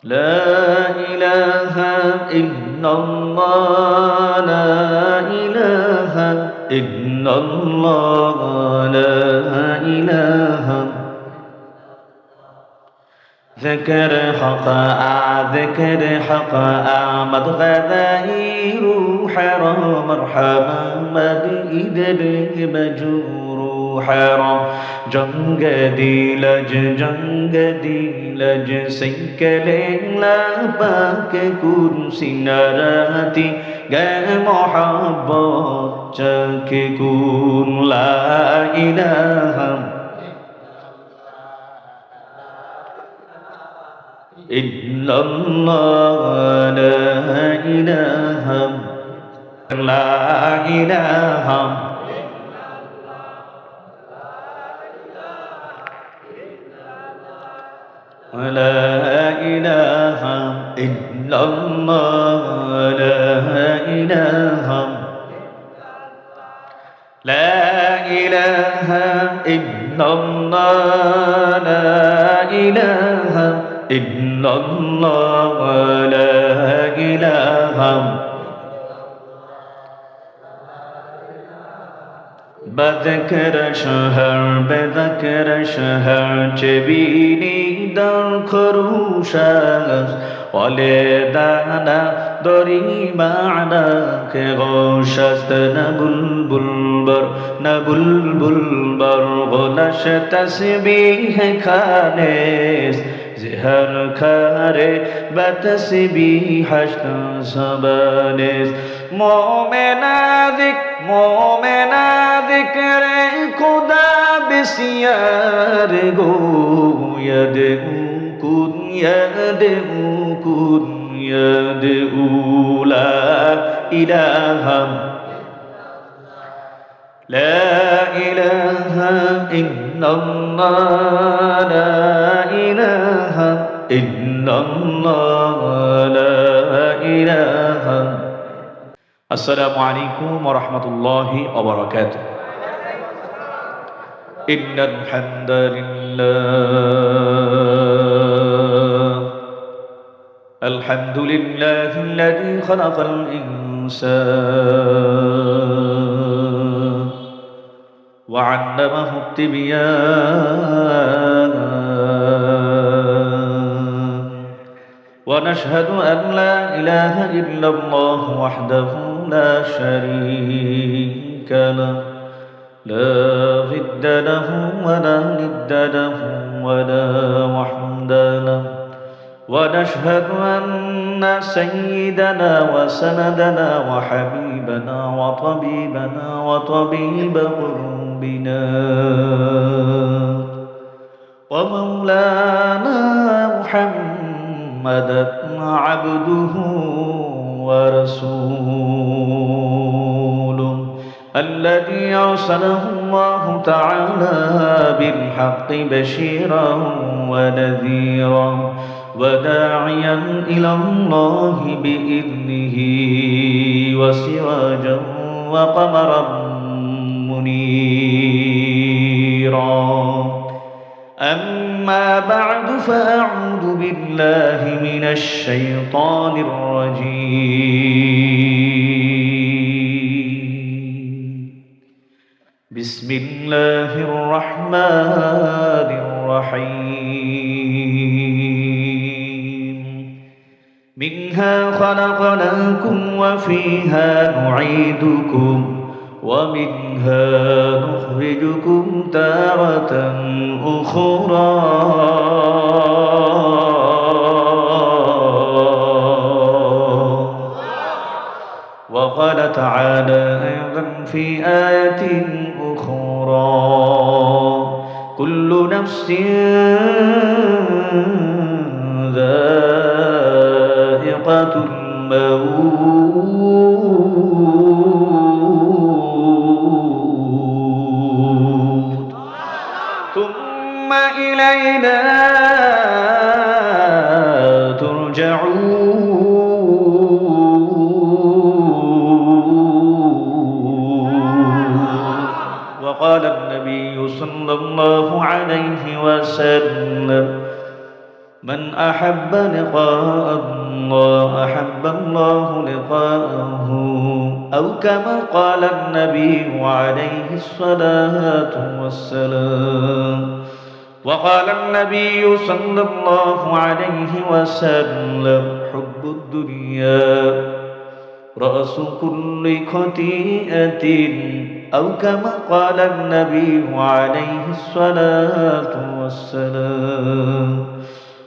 لا إله إلا الله لا إله إلا الله لا إله ذكر حقا ذكر حقا آمد غذائر حرام مرحبا مد إدر بجور حرام جنگ দিলজ সৈকলে লা পাক কুন সিনারাতি গে মোহাব্বত চকে কুন লা ইলাহা ইল্লাল্লাহ লা ইলাহা লা ইলাহা لا إله إلا الله لا إله لا إله إلا الله لا إله إلا الله لا إله بذكر شهر جبيني در خروشاس ولدانا دری معنا که غوشست نبلبل بر غلش تسبیح خانس زهر کاره و تسبیحش سبانس مومنا ذکر خدا بسیار گو يدعو لا إله إلا الله لا إله إلا الله لا إله. السلام عليكم ورحمة الله وبركاته. إن الحمد لله الذي خلق الإنسان وعلمه التبيان ونشهد أن لا إله إلا الله وحده لا شريك له لا ضد له ولا ند له ولا وحد له ونشهد أن سيدنا وسندنا وحبيبنا وطبيبنا وطبيب قلوبنا ومولانا محمدا عبده ورسوله الذي أرسله الله تعالى بالحق بشيرا ونذيرا وداعيا إلى الله بإذنه وسراجا وقمرا منيرا. أما بعد فأعوذ بالله من الشيطان الرجيم. بسم الله الرحمن الرحيم. منها خلقناكم وفيها نعيدكم ومنها نخرجكم تارة أخرى. وقال تعالى أيضا في آية أخرى كل نفس ذائقة الموت ثم إلينا ترجعون. وقال النبي صلى الله عليه وسلم من أحب لقاء الله أحب الله لقاءه أو كما قال النبي عليه الصلاة والسلام. وقال النبي صلى الله عليه وسلم حب الدنيا رأس كل خطيئة أو كما قال النبي عليه الصلاة والسلام.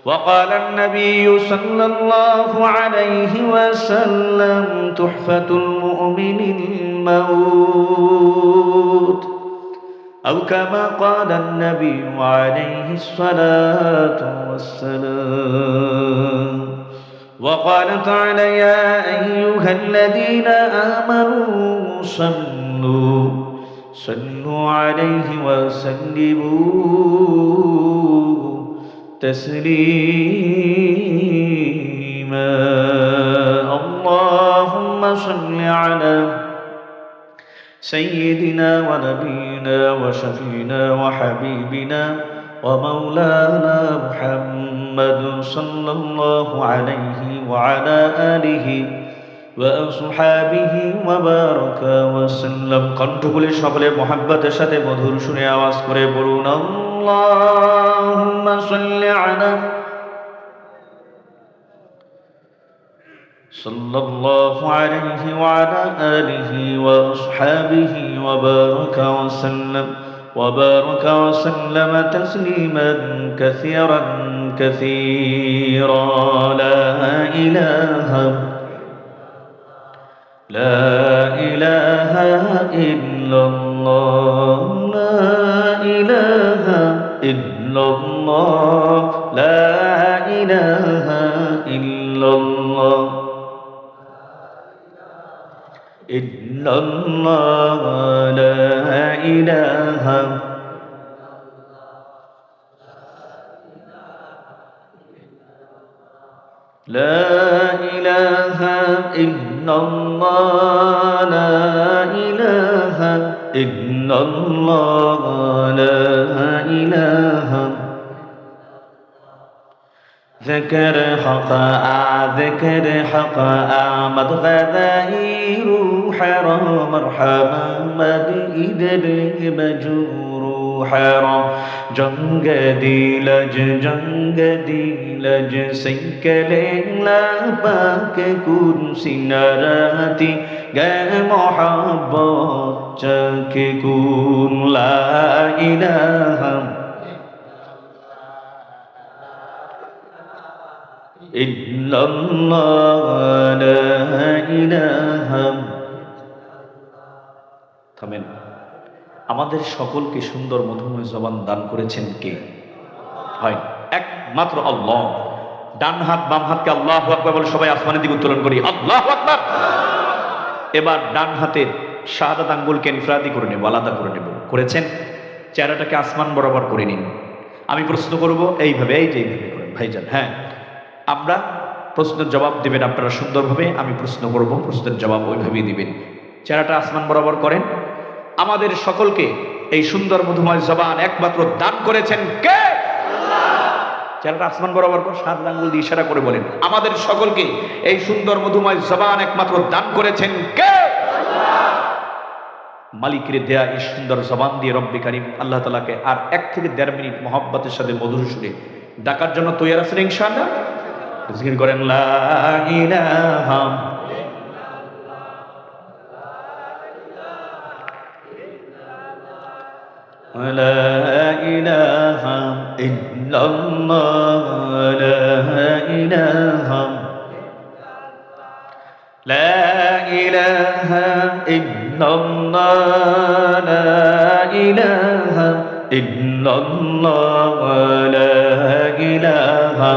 وقال النبي صلى الله عليه وسلم تحفة المؤمن الموت أو كما قال النبي عليه الصلاة والسلام. وقال تعالى يا أيها الذين آمنوا صلوا عليه وسلموا تسليما. اللهم صل على سيدنا ونبينا وشفينا وحبيبنا ومولانا محمد صلى الله عليه وعلى آله وأصحابه وبارك وسلم. কণ্ঠ খুলে সকলে মুহাব্বতের সাথে মধুর সুরে আওয়াজ করে বলুন আল্লাহুম্মা সাল্লি আলা সাল্লাল্লাহু আলাইহি ওয়া আলা আলিহি ওয়া আসহাবিহি ওয়া বারাকা ওয়া সাল্লাম وبارك وسلم تسليما كثيرا كثيرا. لا إله إلا الله لا إله إلا الله لا إله إلا الله إلا الله لا إله لا إله إلا الله لا إله إلا الله لا إله. ذكر حقا ذكر حقا آمد غذائر حرام مرحبا مد إدر بجور حرام جنگ دیلج سیکلے لا پاک کرسی نراتی گئے محبت چک کن لا الہ ইল্লাল্লাহ লা ইলাহা। থামেন। আমাদের সকলকে সুন্দর মধুময় জবান দান করেছেন কে? হয় একমাত্র আল্লাহ। ডান হাত বাম হাতকে আল্লাহু আকবার বলে সবাই আসমানের দিকে উত্তোলন করি, আল্লাহু আকবার। এবার ডান হাতের শাহাদাত আঙ্গুলকে ইনফরাদি করে নেব, আলাদা করে নেব। করেছেন? চেহারাটাকে আসমান বরাবর করে নিন। আমি প্রশ্ন করব এইভাবে, এই যে এইভাবে করেন ভাইজান। হ্যাঁ, আমরা প্রশ্নের জবাব দিবেন আপনারা সুন্দরভাবে, আমি প্রশ্ন করব, প্রশ্নের জবাব ওইভাবেই দিবেন। চেহারাটা আসমান বরাবর করেন। আমাদের সকলকে এই সুন্দর মধুময় জবান একমাত্র দান করেছেন কে? চেহারাটা আসমান বরাবর করে সাত আঙ্গুল দিয়ে ইশারা করে বলেন, আমাদের সকলকে এই সুন্দর মধুময় জবান একমাত্র দান করেছেন কে? মালিকের দেয়া এই সুন্দর জবান দিয়ে রব্বে কারীম আল্লাহ তাআলাকে আর 1 থেকে 1.5 মিনিট মহব্বতের সাথে মধুর সুরে ডাকার জন্য তৈরি আছেন ইনশাআল্লাহ? জিকির করেন লা ইলাহা লা ইলাহা ইল্লাল্লাহ লা ইলাহা লা ইলাহা ইল্লাল্লাহ লা ইলাহা ইল্লাল্লাহ লা ইলাহা।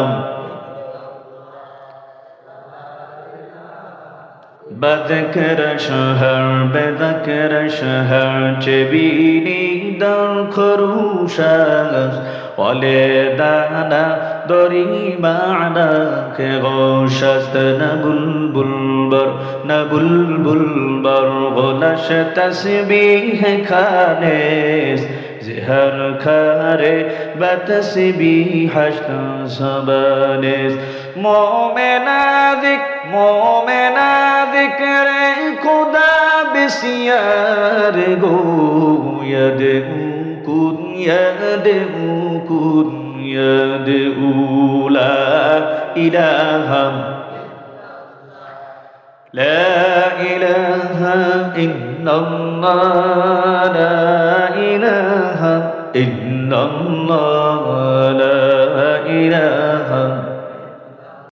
بذكر شهر بذكر شهر جبيني در خروشاس ولدانا دری معنا که غوشست نبلبل بر نبلبل بر غلش تسبیح خانس زهر خارے بتسبیح سبانس مومنا ذکر خدا بسیار گو يدعوكن يدعو لا إله لا إله إلا الله